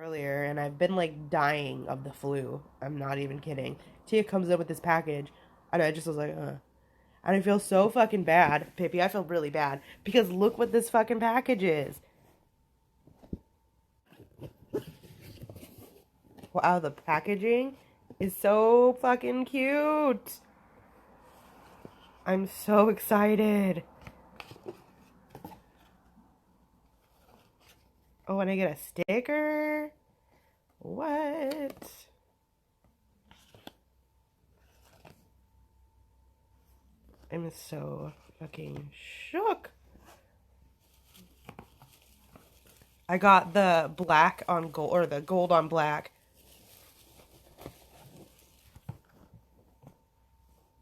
earlier, and I've been like dying of the flu. I'm not even kidding. Tia comes in with this package, and I just was like, and I feel so fucking bad, Pippi. I feel really bad because look what this fucking package is. Wow, the packaging is so fucking cute. I'm so excited. Oh, and I get a sticker? What? I'm so fucking shook. I got the black on gold, or the gold on black.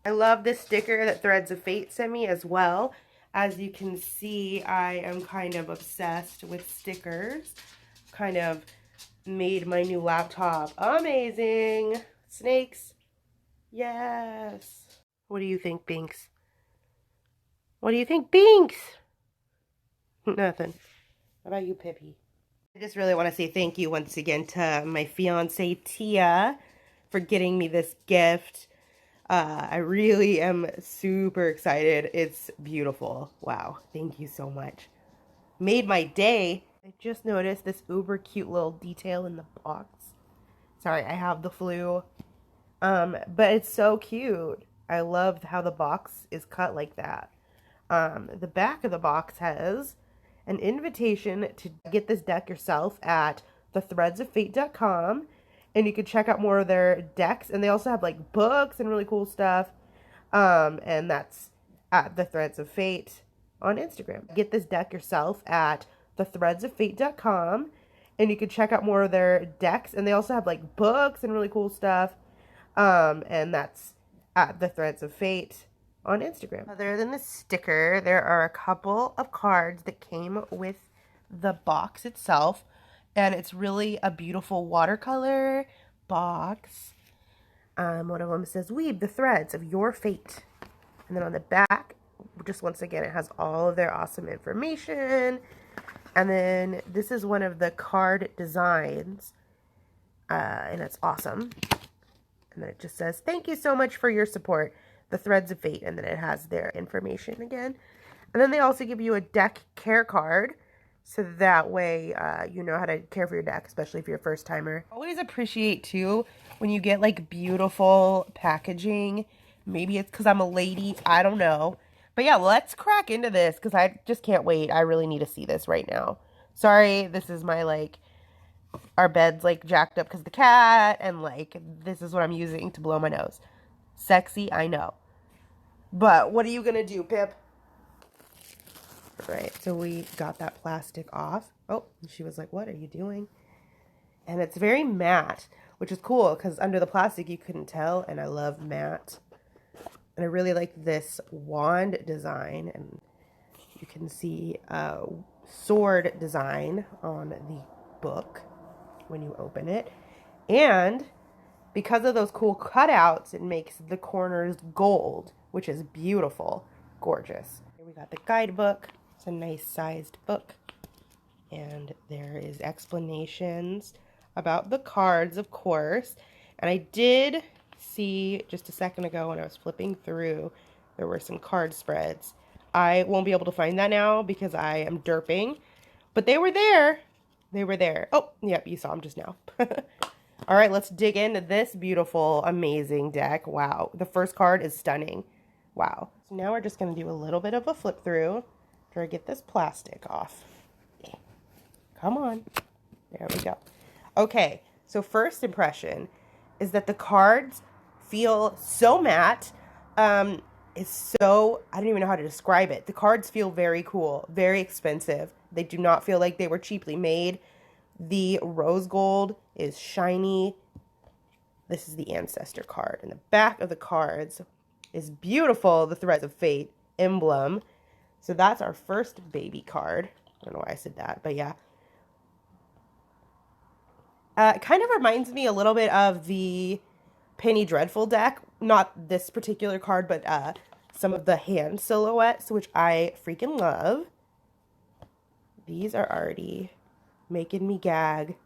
I love this sticker that Threads of Fate sent me as well. As you can see, I am kind of obsessed with stickers. Kind of made my new laptop amazing. Snakes. Yes. What do you think, Binks? What do you think, Binks? Nothing. What about you, Pippi? I just really want to say thank you once again to my fiance, Tia, for getting me this gift. I really am super excited. It's beautiful. Wow. Thank you so much. Made my day. I just noticed this uber cute little detail in the box. Sorry, I have the flu. But it's so cute. I love how the box is cut like that. The back of the box has an invitation to get this deck yourself at thethreadsoffate.com, and you can check out more of their decks, and they also have like books and really cool stuff. And that's at the Threads of Fate on Instagram. Get this deck yourself at thethreadsoffate.com, and you can check out more of their decks, and they also have like books and really cool stuff. And that's at the Threads of Fate on Instagram. Other than the sticker, there are a couple of cards that came with the box itself, and it's really a beautiful watercolor box. One of them says, "Weave the threads of your fate." And then on the back, just once again, it has all of their awesome information. And then this is one of the card designs, and it's awesome. And then it just says, "Thank you so much for your support, the Threads of Fate." And then it has their information again. And then they also give you a deck care card. So that way you know how to care for your deck, especially if you're a first timer. Always appreciate too when you get like beautiful packaging. Maybe it's because I'm a lady. I don't know. But yeah, let's crack into this because I just can't wait. I really need to see this right now. Sorry, this is my like, our bed's like jacked up because the cat, and like this is what I'm using to blow my nose. Sexy, I know. But what are you gonna do, Pip? Right, so we got that plastic off. Oh, she was like, "What are you doing?" And it's very matte, which is cool because under the plastic you couldn't tell, and I love matte. And I really like this wand design, and you can see a sword design on the book when you open it. And because of those cool cutouts, it makes the corners gold, which is beautiful, gorgeous. Here we got the guidebook. It's a nice sized book. And there is explanations about the cards, of course. And I did see just a second ago when I was flipping through, there were some card spreads. I won't be able to find that now because I am derping, but they were there. They were there. Oh, yep, you saw them just now. All right, let's dig into this beautiful, amazing deck. Wow, the first card is stunning. Wow. So now we're just going to do a little bit of a flip through to get this plastic off. Come on. There we go. Okay, so first impression is that the cards feel so matte. It's so, I don't even know how to describe it. The cards feel very cool, very expensive. They do not feel like they were cheaply made. The rose gold is shiny. This is the ancestor card. And the back of the cards is beautiful, the Threads of Fate emblem. So that's our first baby card. I don't know why I said that, but yeah. It kind of reminds me a little bit of the Penny Dreadful deck. Not this particular card, but some of the hand silhouettes, which I freaking love. These are already making me gag.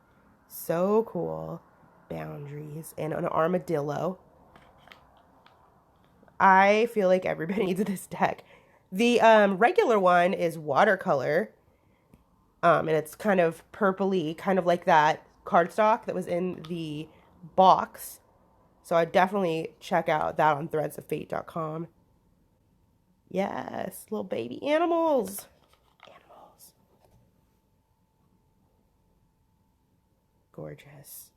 So cool. Boundaries and an armadillo. I feel like everybody needs this deck. The regular one is watercolor. And it's kind of purpley, kind of like that cardstock that was in the box. So I definitely check out that on threadsoffate.com. Yes, little baby animals. Animals. Gorgeous.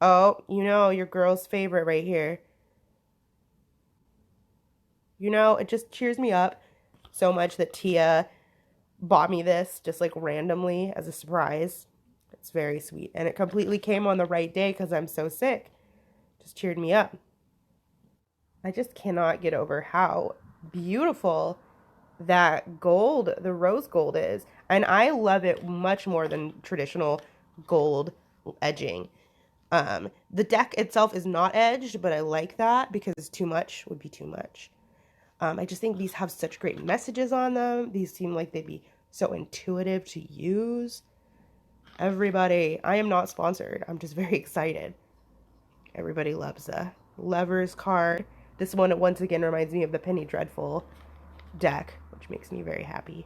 Oh, you know, your girl's favorite right here. You know, it just cheers me up so much that Tia bought me this just like randomly as a surprise. It's very sweet. And it completely came on the right day because I'm so sick. Just cheered me up. I just cannot get over how beautiful that gold, the rose gold is. And I love it much more than traditional gold edging. The deck itself is not edged, but I like that because too much would be too much. I just think these have such great messages on them. These seem like they'd be so intuitive to use. Everybody, I am not sponsored. I'm just very excited. Everybody loves the Levers card. This one, once again, reminds me of the Penny Dreadful deck, which makes me very happy.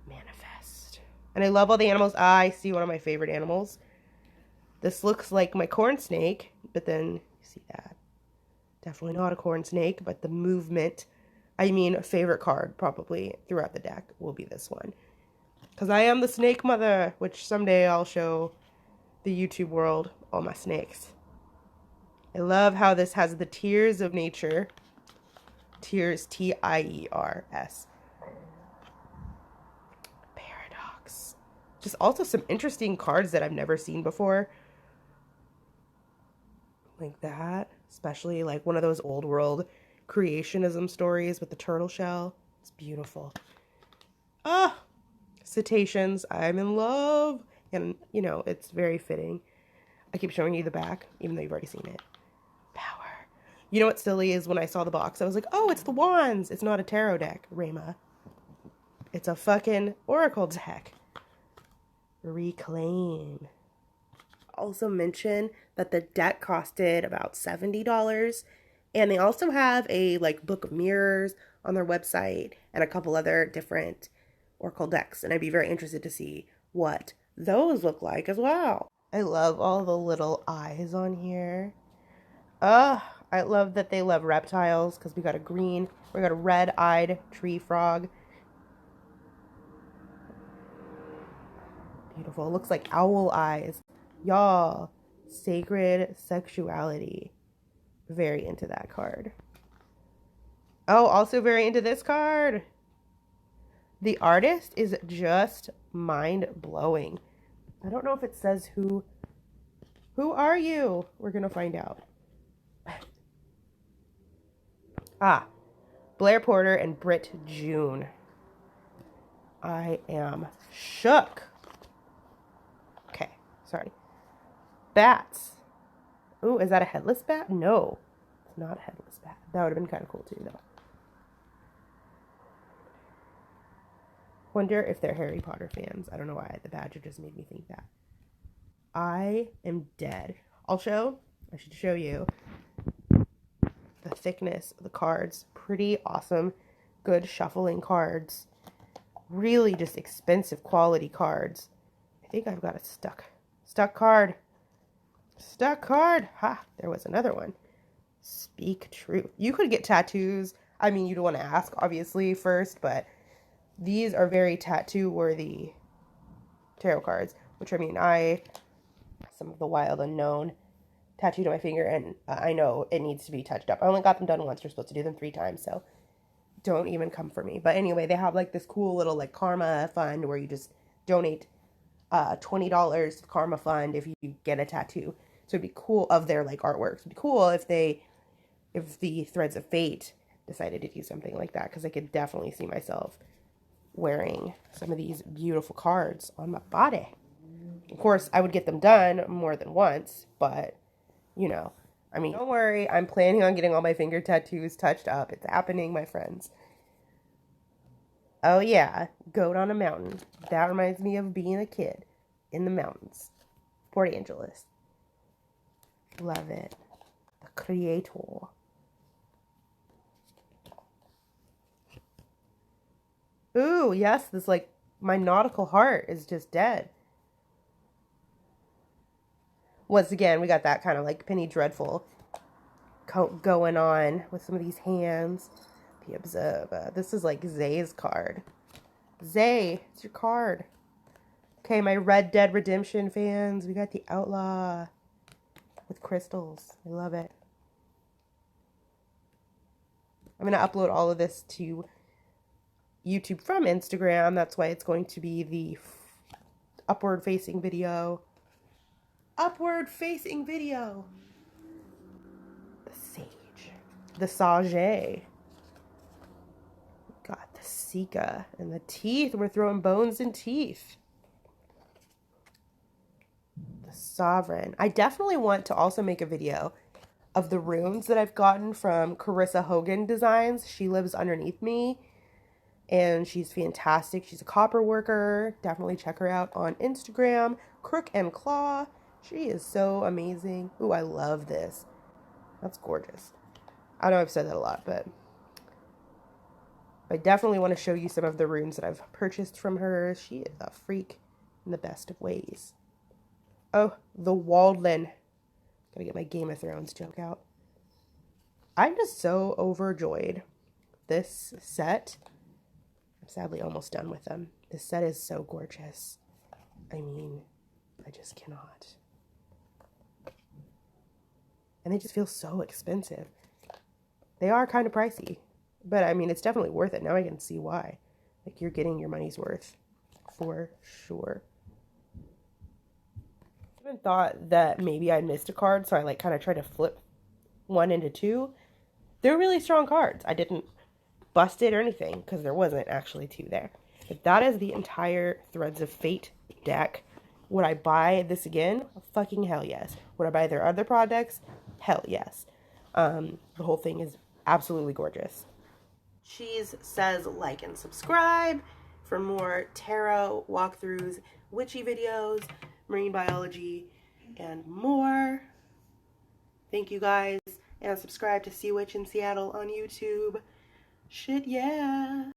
Manifest. And I love all the animals. I see one of my favorite animals. This looks like my corn snake, but then you see that. Definitely not a corn snake, but the movement, I mean, favorite card probably throughout the deck will be this one. Because I am the snake mother, which someday I'll show the YouTube world all my snakes. I love how this has the Tears of Nature. Tears, T-I-E-R-S. Paradox. Just also some interesting cards that I've never seen before. Like that. Especially like one of those old world creationism stories with the turtle shell. It's beautiful. Ah! Cetaceans. I'm in love. And, you know, it's very fitting. I keep showing you the back, even though you've already seen it. Power. You know what silly is when I saw the box? I was like, oh, it's the wands. It's not a tarot deck, Rayma. It's a fucking oracle deck. Reclaim. Also mention that the deck costed about $70. And they also have a like book of mirrors on their website and a couple other different oracle decks. And I'd be very interested to see what those look like as well. I love all the little eyes on here. I love that they love reptiles because we got a red-eyed tree frog. Beautiful. It looks like owl eyes. Y'all, sacred sexuality. Very into that card. Oh, also very into this card. The artist is just mind-blowing. I don't know if it says who. Who are you? We're going to find out. Blair Porter and Britt June. I am shook. Okay, sorry. Bats. Ooh, is that a headless bat? No, it's not a headless bat. That would have been kind of cool too, though. Wonder if they're Harry Potter fans. I don't know why. The badger just made me think that. I am dead. I should show you the thickness of the cards. Pretty awesome. Good shuffling cards. Really just expensive quality cards. I think I've got a stuck card. Stuck card. Ha, there was another one. Speak truth. You could get tattoos. I mean, you'd want to ask, obviously, first, but these are very tattoo-worthy tarot cards, which, I mean, some of the Wild Unknown tattooed on my finger, and I know it needs to be touched up. I only got them done once. You're supposed to do them 3 times, so don't even come for me. But anyway, they have, like, this cool little, like, karma fund where you just donate $20 to the karma fund if you get a tattoo. So it'd be cool of their, like, artworks. It'd be cool if the Threads of Fate decided to do something like that, because I could definitely see myself wearing some of these beautiful cards on my body. Of course, I would get them done more than once, but, you know, I mean, don't worry, I'm planning on getting all my finger tattoos touched up. It's happening, my friends. Oh yeah, goat on a mountain. That reminds me of being a kid. in the mountains. Port Angeles. Love it. The Creator. Ooh, yes, this like, my nautical heart is just dead. Once again, we got that kind of like Penny Dreadful going on with some of these hands. Be observed. This is like Zay's card. Zay, it's your card. Okay, my Red Dead Redemption fans, we got the Outlaw with crystals. I love it. I'm going to upload all of this to YouTube from Instagram. That's why it's going to be the upward facing video. Upward facing video. The Sage. The Sage. Got the Sika. And the teeth. We're throwing bones and teeth. The Sovereign. I definitely want to also make a video of the runes that I've gotten from Carissa Hogan Designs. She lives underneath me. And she's fantastic. She's a copper worker. Definitely check her out on Instagram. Crook and Claw. She is so amazing. Ooh, I love this. That's gorgeous. I know I've said that a lot, but I definitely want to show you some of the runes that I've purchased from her. She is a freak in the best of ways. Oh, the Waldland. Gotta get my Game of Thrones joke out. I'm just so overjoyed. This set, I'm sadly almost done with them. This set is so gorgeous. I mean, I just cannot. And they just feel so expensive. They are kind of pricey. But, I mean, it's definitely worth it. Now I can see why. Like, you're getting your money's worth. For sure. I even thought that maybe I missed a card, so I, like, kind of tried to flip one into two. They're really strong cards. I didn't bust it or anything, because there wasn't actually two there. But that is the entire Threads of Fate deck. Would I buy this again? Fucking hell yes. Would I buy their other products? Hell yes. The whole thing is absolutely gorgeous. Cheese says like and subscribe for more tarot walkthroughs, witchy videos, marine biology, and more. Thank you guys, and subscribe to Sea Witch in Seattle on YouTube. Shit, yeah.